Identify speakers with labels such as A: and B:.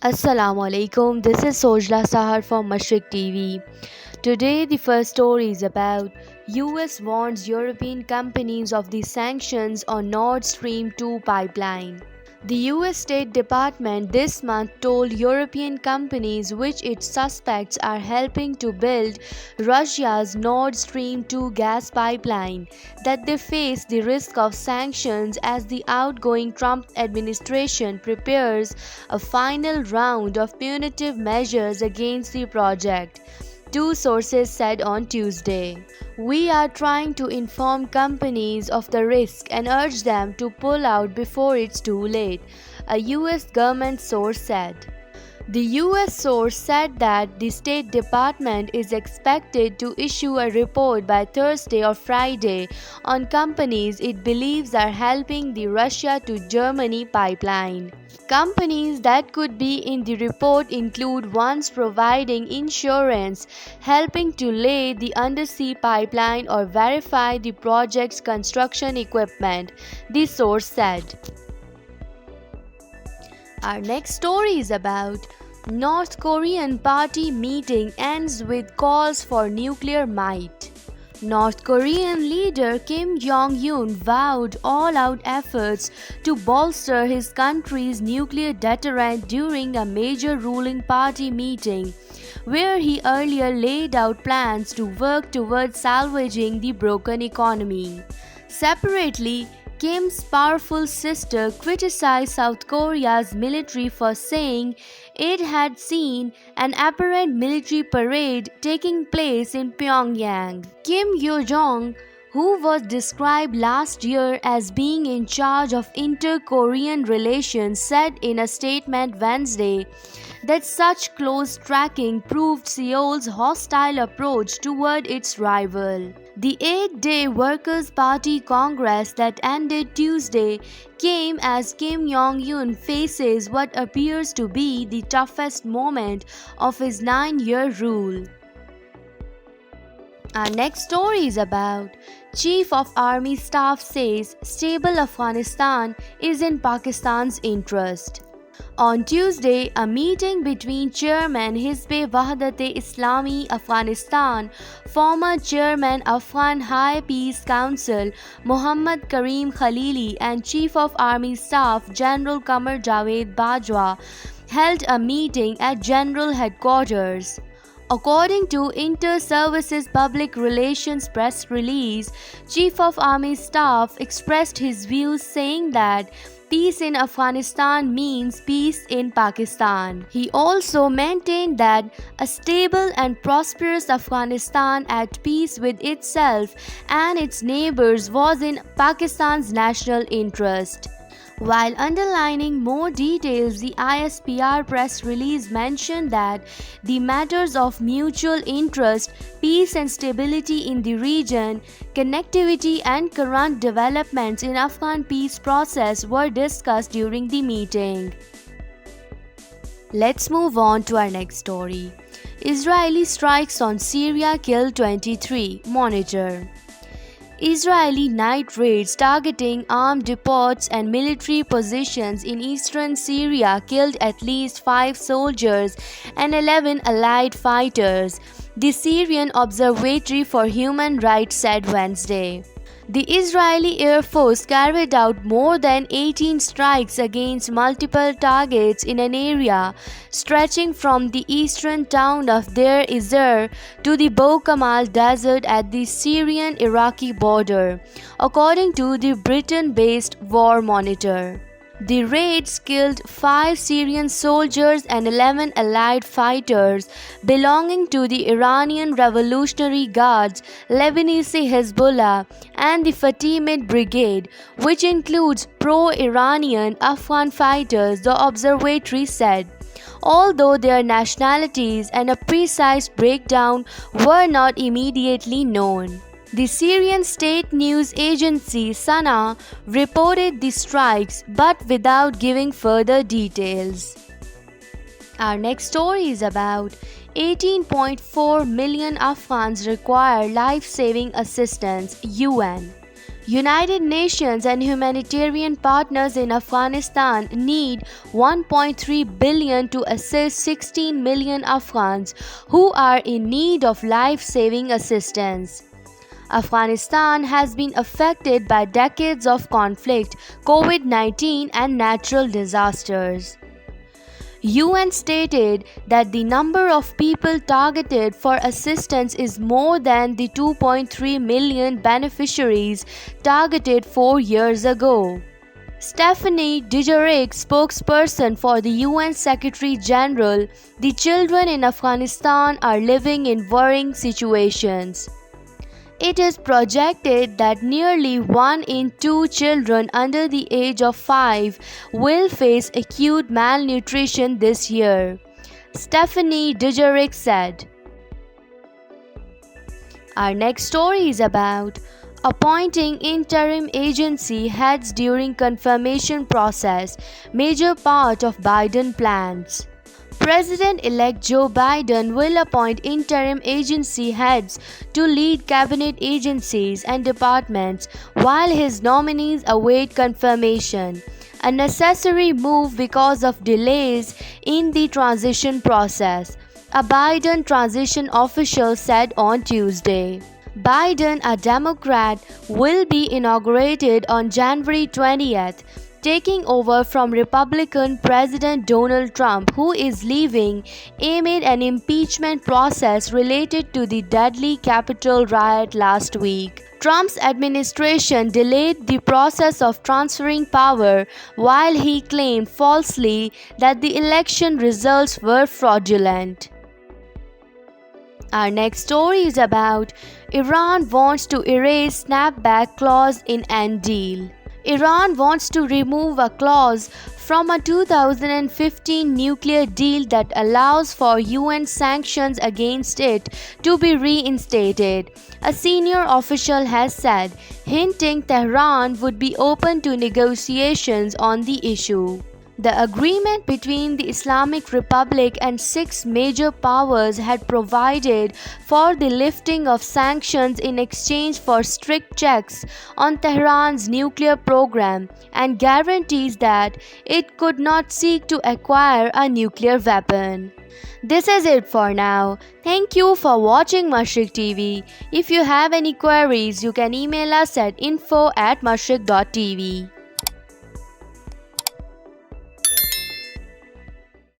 A: Assalamu alaikum. This is Sojla Sahar from Mashriq TV. Today the first story is about US warns European companies of the sanctions on Nord Stream 2 pipeline. The US State Department this month told European companies which it suspects are helping to build Russia's Nord Stream 2 gas pipeline that they face the risk of sanctions as the outgoing Trump administration prepares a final round of punitive measures against the project. Two sources said on Tuesday. We are trying to inform companies of the risk and urge them to pull out before it's too late, a US government source said. The US source said that the State Department is expected to issue a report by Thursday or Friday on companies it believes are helping the Russia to Germany pipeline. Companies that could be in the report include ones providing insurance, helping to lay the undersea pipeline, or verify the project's construction equipment, the source said. Our next story is about North Korean party meeting ends with calls for nuclear might. North Korean leader Kim Jong-un vowed all-out efforts to bolster his country's nuclear deterrent during a major ruling party meeting, where he earlier laid out plans to work towards salvaging the broken economy. Separately, Kim's powerful sister criticized South Korea's military for saying it had seen an apparent military parade taking place in Pyongyang. Kim Yo-jong, who was described last year as being in charge of inter-Korean relations, said in a statement Wednesday that such close tracking proved Seoul's hostile approach toward its rival. The 8-day Workers' Party Congress that ended Tuesday came as Kim Jong-un faces what appears to be the toughest moment of his 9-year rule. Our next story is about Chief of Army Staff says stable Afghanistan is in Pakistan's interest. On Tuesday, a meeting between Chairman Hizb Wahdat-e-Islami Afghanistan, former Chairman Afghan High Peace Council Muhammad Karim Khalili, and Chief of Army Staff General Qamar Javed Bajwa held a meeting at General Headquarters. According to Inter-Services Public Relations press release, Chief of Army Staff expressed his views saying that peace in Afghanistan means peace in Pakistan. He also maintained that a stable and prosperous Afghanistan at peace with itself and its neighbors was in Pakistan's national interest. While underlining more details, the ISPR press release mentioned that the matters of mutual interest, peace and stability in the region, connectivity and current developments in Afghan peace process were discussed during the meeting. Let's move on to our next story. Israeli strikes on Syria kill 23. Monitor. Israeli night raids targeting armed depots and military positions in eastern Syria killed at least 5 soldiers and 11 allied fighters, the Syrian Observatory for Human Rights said Wednesday. The Israeli Air Force carried out more than 18 strikes against multiple targets in an area stretching from the eastern town of Deir Ezzor to the Bou-Kamal Desert at the Syrian-Iraqi border, according to the Britain-based War Monitor. The raids killed 5 Syrian soldiers and 11 allied fighters belonging to the Iranian Revolutionary Guards, Lebanese Hezbollah, and the Fatimid Brigade, which includes pro-Iranian Afghan fighters, the observatory said, although their nationalities and a precise breakdown were not immediately known. The Syrian state news agency Sana reported the strikes but without giving further details. Our next story is about 18.4 million Afghans require life-saving assistance, UN. United Nations and humanitarian partners in Afghanistan need 1.3 billion to assist 16 million Afghans who are in need of life-saving assistance. Afghanistan has been affected by decades of conflict, COVID-19 and natural disasters. UN stated that the number of people targeted for assistance is more than the 2.3 million beneficiaries targeted 4 years ago. Stephanie Dujarric, spokesperson for the UN Secretary General, the children in Afghanistan are living in worrying situations. It is projected that nearly 1 in 2 children under the age of 5 will face acute malnutrition this year, Stephanie Dujarric said. Our next story is about appointing interim agency heads during confirmation process, major part of Biden plans. President-elect Joe Biden will appoint interim agency heads to lead cabinet agencies and departments while his nominees await confirmation, a necessary move because of delays in the transition process, a Biden transition official said on Tuesday. Biden, a Democrat, will be inaugurated on January 20th, taking over from Republican President Donald Trump, who is leaving amid an impeachment process related to the deadly Capitol riot last week. Trump's administration delayed the process of transferring power while he claimed falsely that the election results were fraudulent. Our next story is about Iran wants to erase snapback clause in end deal. Iran wants to remove a clause from a 2015 nuclear deal that allows for UN sanctions against it to be reinstated, a senior official has said, hinting Tehran would be open to negotiations on the issue. The agreement between the Islamic Republic and 6 major powers had provided for the lifting of sanctions in exchange for strict checks on Tehran's nuclear program and guarantees that it could not seek to acquire a nuclear weapon. This is it for now. Thank you for watching Mashriq TV. If you have any queries, you can email us at info@mashriq.tv.